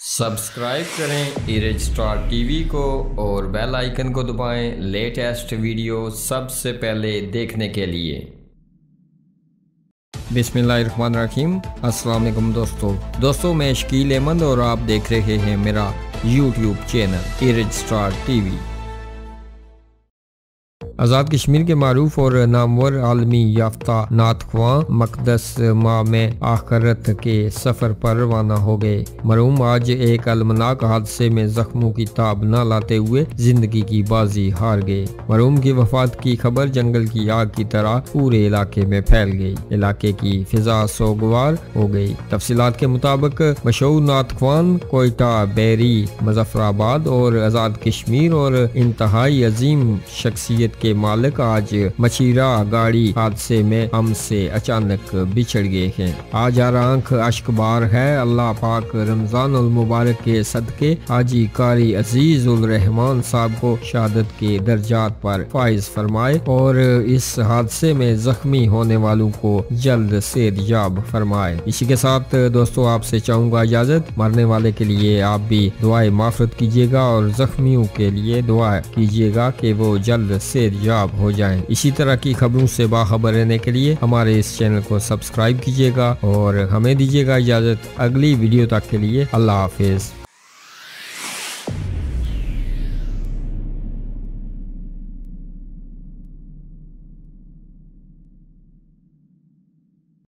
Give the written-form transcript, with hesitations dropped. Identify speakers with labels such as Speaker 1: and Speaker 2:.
Speaker 1: Subscribe करें erase star TV को और बेल आइकन को दबाएं लेटेस्ट वीडियो सबसे पहले देखने के लिए। बिस्मिल्लाहिर्रहमानिर्रहीम। अस्सलाम वालेकुम दोस्तों मैं शकील अहमद और आप देख रहे हैं मेरा यूट्यूब चैनल इरेज स्टार टीवी। आज़ाद कश्मीर के मारूफ और नामवर आलमी याफ्ता नात ख्वां मकदस माह में आखरत के सफ़र पर रवाना हो गए। मरहूम आज एक अलमनाक हादसे में जख्मों की ताब न लाते हुए जिंदगी की बाजी हार गए। मरहूम की वफात की खबर जंगल की आग की तरह पूरे इलाके में फैल गई। इलाके की फिजा सोगवार हो गई। तफसीलात के मुताबिक मशहूर नात ख्वां कोयटा, बैरी, मुजफ्फराबाद और आज़ाद कश्मीर और इंतहाई अजीम शख्सियत के मालिक आज मचीरा गाड़ी हादसे में हमसे अचानक बिछड़ गए हैं। आज हर आंख अश्कबार है। अल्लाह पाक रमजान उल मुबारक के सदके हाजी कारी अजीज उल रहमान साहब को शहादत के दर्जात पर फाइज फरमाए और इस हादसे में जख्मी होने वालों को जल्द सेहतयाब फरमाए। इसी के साथ दोस्तों आपसे चाहूंगा इजाजत। मरने वाले के लिए आप भी दुआए माफरत कीजिएगा और जख्मियों के लिए दुआ कीजिएगा कि वो जल्द सेहतयाब हो जाएं। इसी तरह की खबरों से बाखबर रहने के लिए हमारे इस चैनल को सब्सक्राइब कीजिएगा और हमें दीजिएगा इजाजत। अगली वीडियो तक के लिए अल्लाह हाफिज।